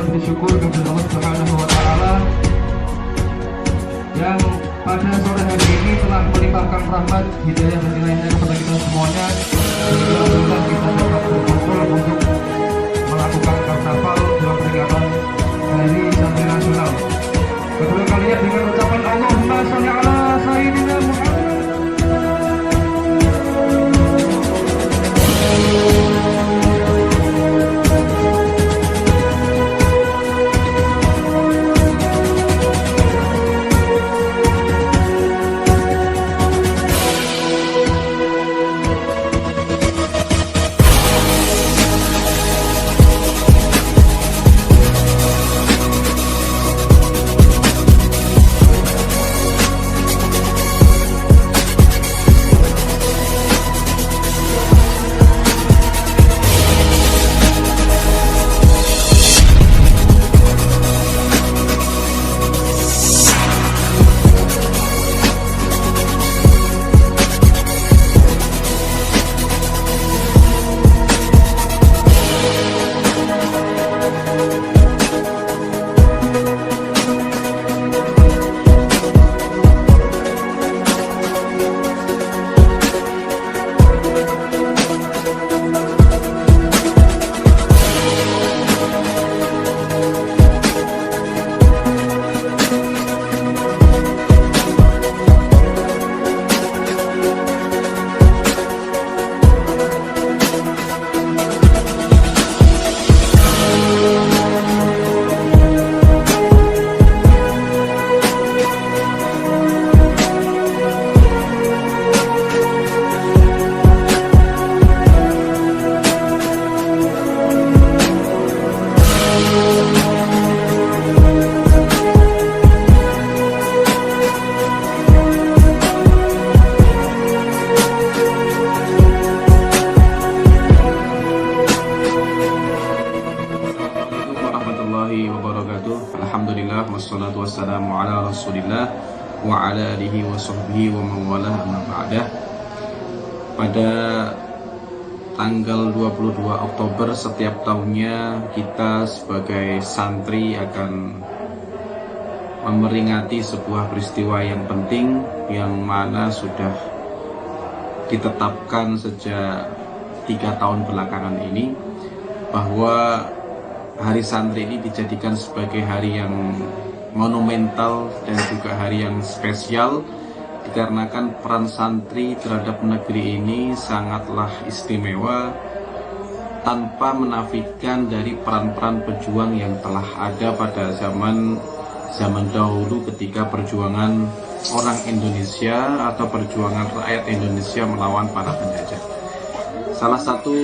Bersyukur kepada Allah Subhanahu wa Ta'ala yang pada sore hari ini telah melimpahkan rahmat, hidayah dan nilainya kepada kita semuanya, sehingga alhamdulillah kita dapat berkumpul untuk melakukan karnaval dalam peringatan Hari Santri Nasional. Kedua kalinya dengan ucapan Allahumma sholli ala Sayyidina Muhammad. Alhamdulillah wassalatu wassalamu ala Rasulillah wa ala alihi wa sahbihi wa mawalah amma ba'dah. Pada tanggal 22 Oktober setiap tahunnya kita sebagai santri akan memperingati sebuah peristiwa yang penting yang mana sudah ditetapkan sejak 3 tahun belakangan ini, bahwa Hari Santri ini dijadikan sebagai hari yang monumental dan juga hari yang spesial, dikarenakan peran santri terhadap negeri ini sangatlah istimewa, tanpa menafikan dari peran-peran pejuang yang telah ada pada zaman dahulu ketika perjuangan orang Indonesia atau perjuangan rakyat Indonesia melawan para penjajah. Salah satu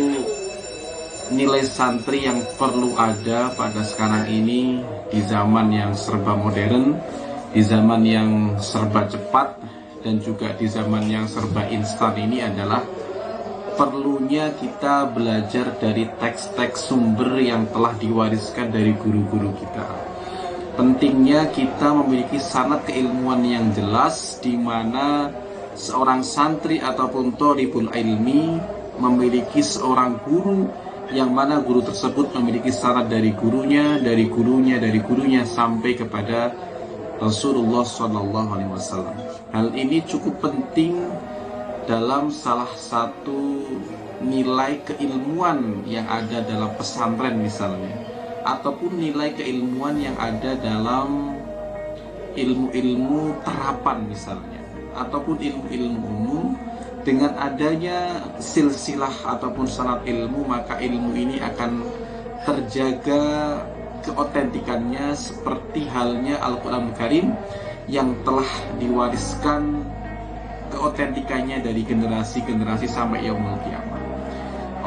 nilai santri yang perlu ada pada sekarang ini, di zaman yang serba modern, di zaman yang serba cepat, dan juga di zaman yang serba instan ini adalah perlunya kita belajar dari teks-teks sumber yang telah diwariskan dari guru-guru kita. Pentingnya kita memiliki sanad keilmuan yang jelas, di mana seorang santri ataupun thalibul ilmi memiliki seorang guru, yang mana guru tersebut memiliki sanad dari gurunya, dari gurunya, dari gurunya sampai kepada Rasulullah SAW. Hal ini cukup penting dalam salah satu nilai keilmuan yang ada dalam pesantren misalnya, ataupun nilai keilmuan yang ada dalam ilmu-ilmu terapan misalnya, ataupun ilmu-ilmu umum. Dengan adanya silsilah ataupun sanad ilmu, maka ilmu ini akan terjaga keotentikannya seperti halnya Al-Quran Karim yang telah diwariskan keotentikannya dari generasi-generasi sampai yaumul kiamah.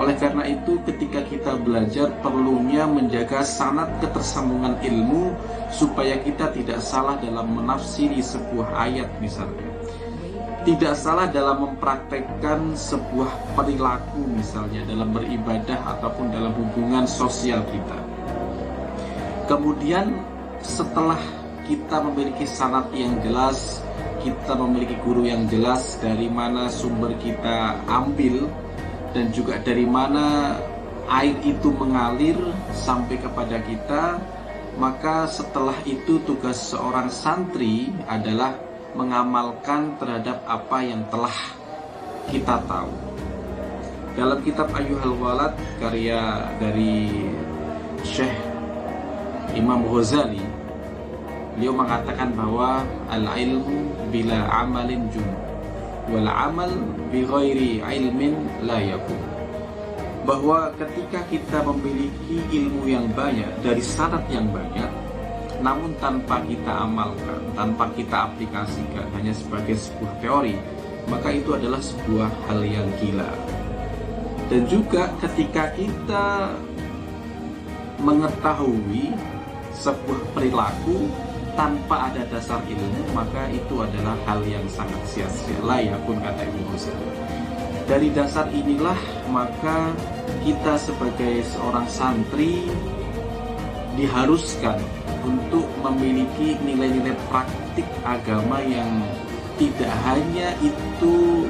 Oleh karena itu, ketika kita belajar, perlunya menjaga sanad ketersambungan ilmu supaya kita tidak salah dalam menafsiri sebuah ayat misalnya, tidak salah dalam mempraktekkan sebuah perilaku misalnya dalam beribadah ataupun dalam hubungan sosial kita. Kemudian setelah kita memiliki sanad yang jelas, kita memiliki guru yang jelas dari mana sumber kita ambil dan juga dari mana air itu mengalir sampai kepada kita, maka setelah itu tugas seorang santri adalah mengamalkan terhadap apa yang telah kita tahu. Dalam kitab Ayyuhal Walad karya dari Syekh Imam Ghazali, beliau mengatakan bahwa al-ilmu bila amalin wal amal bi ghairi ilmin la yakun. Bahwa ketika kita memiliki ilmu yang banyak dari syarat yang banyak, namun tanpa kita amalkan, tanpa kita aplikasikan hanya sebagai sebuah teori, maka itu adalah sebuah hal yang gila. Dan juga ketika kita mengetahui sebuah perilaku tanpa ada dasar ilmu, maka itu adalah hal yang sangat sia-sia. Layakun, kata Ibnu Ghazali. Dari dasar inilah maka kita sebagai seorang santri diharuskan untuk memiliki nilai-nilai praktik agama yang tidak hanya itu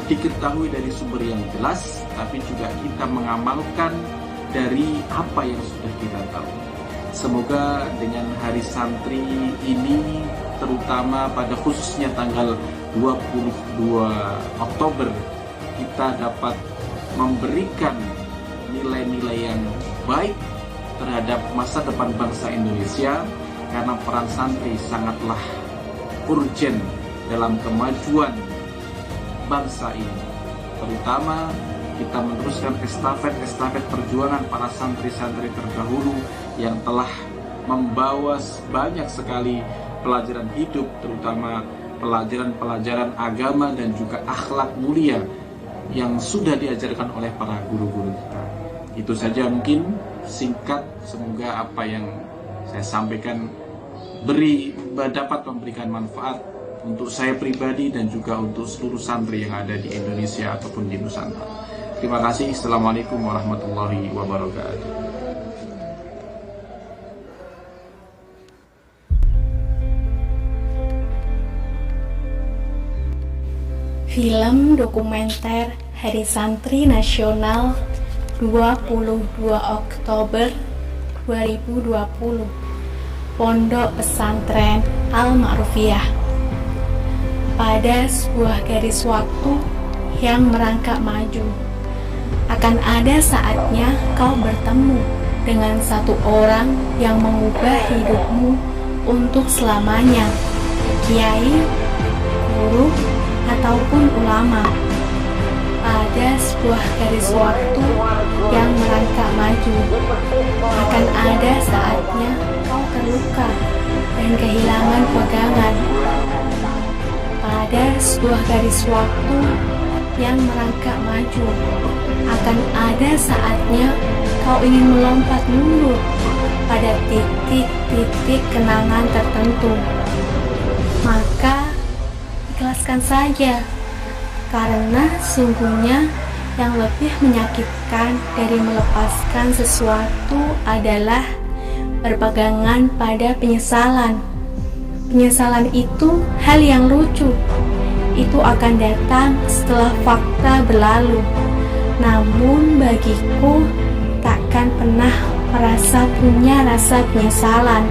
diketahui dari sumber yang jelas, tapi juga kita mengamalkan dari apa yang sudah kita tahu. Semoga dengan hari santri ini, terutama pada khususnya tanggal 22 Oktober, kita dapat memberikan nilai-nilai yang baik terhadap masa depan bangsa Indonesia, karena peran santri sangatlah urgen dalam kemajuan bangsa ini. Terutama kita meneruskan estafet perjuangan para santri-santri terdahulu yang telah membawa banyak sekali pelajaran hidup, terutama pelajaran-pelajaran agama dan juga akhlak mulia yang sudah diajarkan oleh para guru-guru kita. Itu saja mungkin singkat, semoga apa yang saya sampaikan dapat memberikan manfaat untuk saya pribadi dan juga untuk seluruh santri yang ada di Indonesia ataupun di Nusantara. Terima kasih. Assalamualaikum warahmatullahi wabarakatuh. Film dokumenter Hari Santri Nasional 22 Oktober 2020, Pondok Pesantren Al-Ma'rufiyah. Pada sebuah garis waktu yang merangkak maju, akan ada saatnya kau bertemu dengan satu orang yang mengubah hidupmu untuk selamanya, kiai, guru, ataupun ulama. Pada sebuah garis waktu yang merangkak maju, akan ada saatnya kau terluka dan kehilangan pegangan. Pada sebuah garis waktu yang merangkak maju, akan ada saatnya kau ingin melompat mundur pada titik-titik kenangan tertentu. Maka ikhlaskan saja, karena sungguhnya yang lebih menyakitkan dari melepaskan sesuatu adalah berpegangan pada penyesalan. Penyesalan itu hal yang lucu. Itu akan datang setelah fakta berlalu. Namun bagiku takkan pernah merasa punya rasa penyesalan,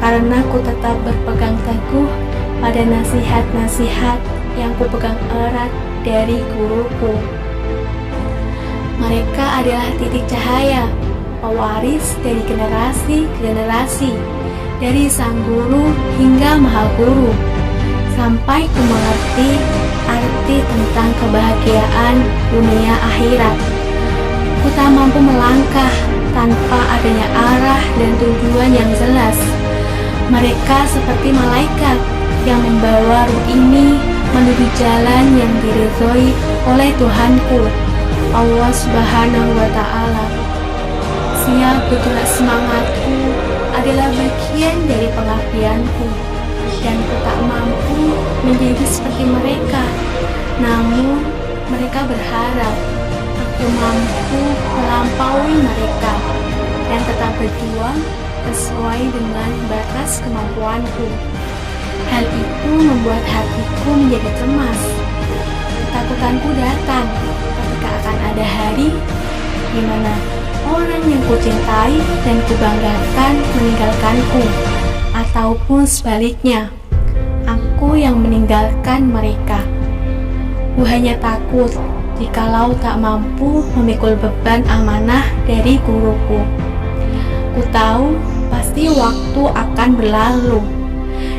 karena ku tetap berpegang teguh pada nasihat-nasihat yang ku pegang erat dari guruku. Mereka adalah titik cahaya, pewaris dari generasi ke generasi, dari sang guru hingga maha guru, sampai ku mengerti arti tentang kebahagiaan dunia akhirat. Ku tak mampu melangkah tanpa adanya arah dan tujuan yang jelas. Mereka seperti malaikat yang membawa ruh ini menuju jalan yang diridhoi oleh Tuhanku, Allah Subhanahu wa Ta'ala. Siap bergerak semangatku adalah bagian dari pengabdianku, dan ku tak mampu menjadi seperti mereka. Namun mereka berharap aku mampu melampaui mereka dan tetap berjuang sesuai dengan batas kemampuanku. Hal itu membuat hatiku menjadi cemas. Ketakutanku datang ketika akan ada hari di mana orang yang kucintai dan kubanggakan meninggalkanku, ataupun sebaliknya, aku yang meninggalkan mereka. Ku hanya takut jikalau tak mampu memikul beban amanah dari guruku. Ku tahu pasti waktu akan berlalu,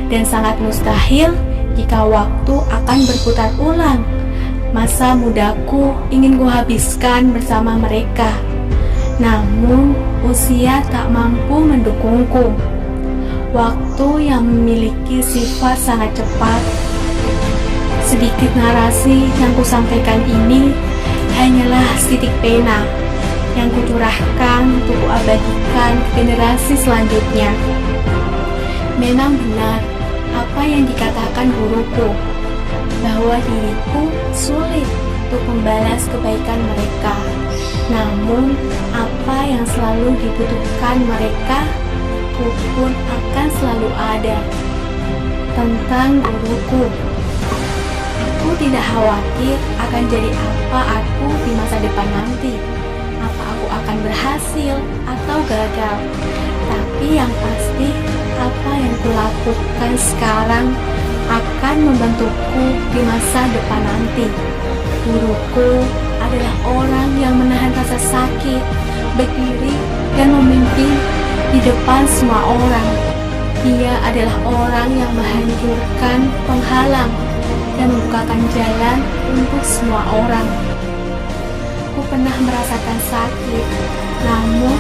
dan sangat mustahil jika waktu akan berputar ulang. Masa mudaku ingin kuhabiskan bersama mereka, namun usia tak mampu mendukungku. Waktu yang memiliki sifat sangat cepat. Sedikit narasi yang kusampaikan ini hanyalah setitik pena yang kucurahkan untuk kuabadikan ke generasi selanjutnya. Memang benar apa yang dikatakan guruku, bahwa diriku sulit untuk membalas kebaikan mereka. Namun, apa yang selalu dibutuhkan mereka, aku pun akan selalu ada. Tentang guruku, aku tidak khawatir akan jadi apa aku di masa depan nanti. Apa aku akan berhasil atau gagal. Tapi yang pasti, apa yang kulakukan sekarang akan membantuku di masa depan nanti. Guruku adalah orang yang menahan rasa sakit, berdiri dan memimpin di depan semua orang. Dia adalah orang yang menghancurkan penghalang dan membukakan jalan untuk semua orang. Aku pernah merasakan sakit, namun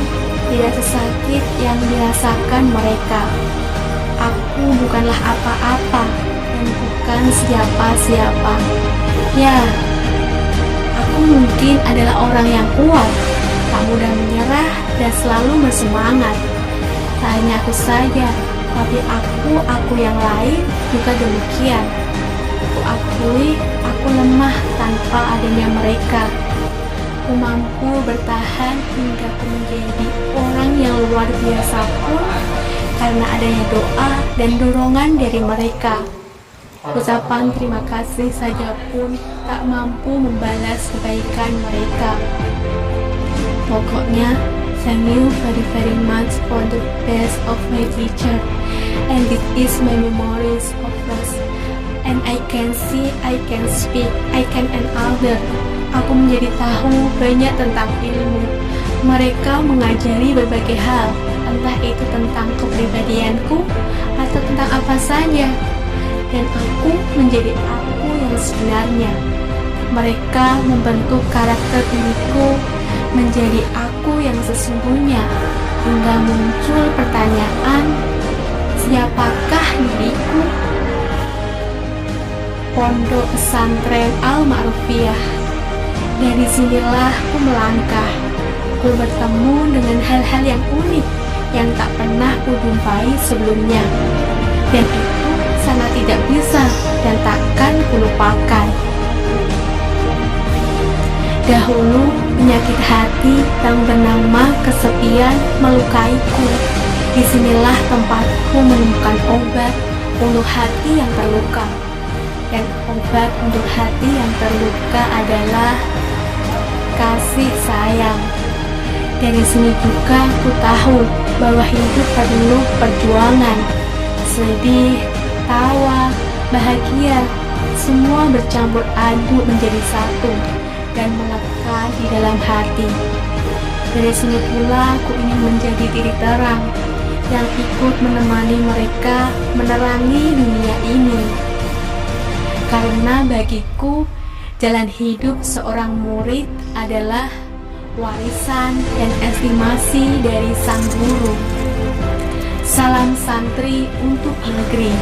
tidak sesakit yang dirasakan mereka. Aku bukanlah apa-apa dan bukan siapa-siapa. Ya, aku mungkin adalah orang yang kuat, tak mudah menyerah dan selalu bersemangat. Tak hanya aku saja, tapi aku yang lain juga demikian. Aku akui aku lemah tanpa adanya mereka. Aku mampu bertahan hingga aku menjadi orang yang luar biasa pun karena adanya doa dan dorongan dari mereka. Ucapan terima kasih saja pun tak mampu membalas kebaikan mereka. Pokoknya, thank you very much for the best of my teacher, and this is my memories of us. And I can see, I can speak, I can and other. Aku menjadi tahu banyak tentang ilmu. Mereka mengajari berbagai hal, entah itu tentang kepribadianku atau tentang apa saja. Dan aku menjadi aku yang sebenarnya. Mereka membentuk karakter diriku menjadi aku yang sesungguhnya, hingga muncul pertanyaan, siapakah diriku? Pondok Pesantren Al-Ma'rufiyah. Dari sinilah aku melangkah. Aku bertemu dengan hal-hal yang unik yang tak pernah kujumpai sebelumnya. Dan itu sangat tidak bisa dan takkan kulupakan. Dahulu penyakit hati yang bernama kesepian melukaiku. Disinilah tempatku menemukan obat untuk hati yang terluka. Dan obat untuk hati yang terluka adalah kasih sayang. Dari sini juga aku tahu bahwa hidup perlu perjuangan. Sedih, tawa, bahagia, semua bercampur aduk menjadi satu dan melekat di dalam hati. Dari sini pula aku ingin menjadi titik terang yang ikut menemani mereka menerangi dunia ini. Karena bagiku, jalan hidup seorang murid adalah warisan dan estimasi dari sang guru. Salam santri untuk negeri.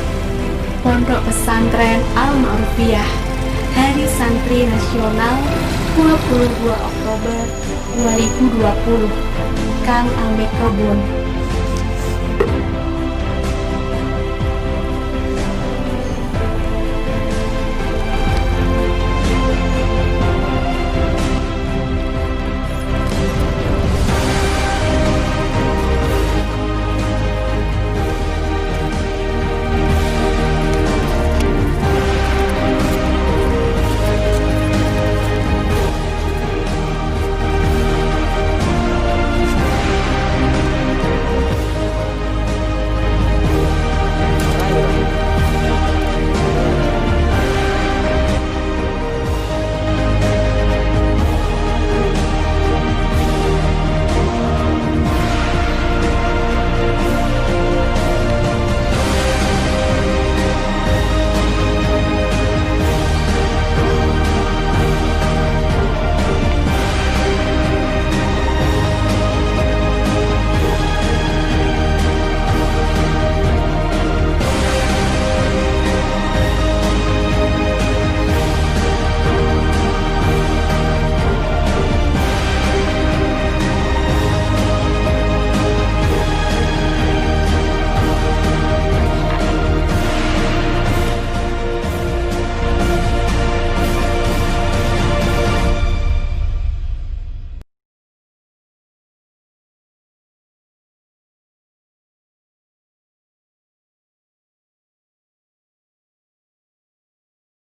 Pondok Pesantren Al-Ma'rufiyah. Hari Santri Nasional 22 Oktober 2020. Kang Ame Kebun.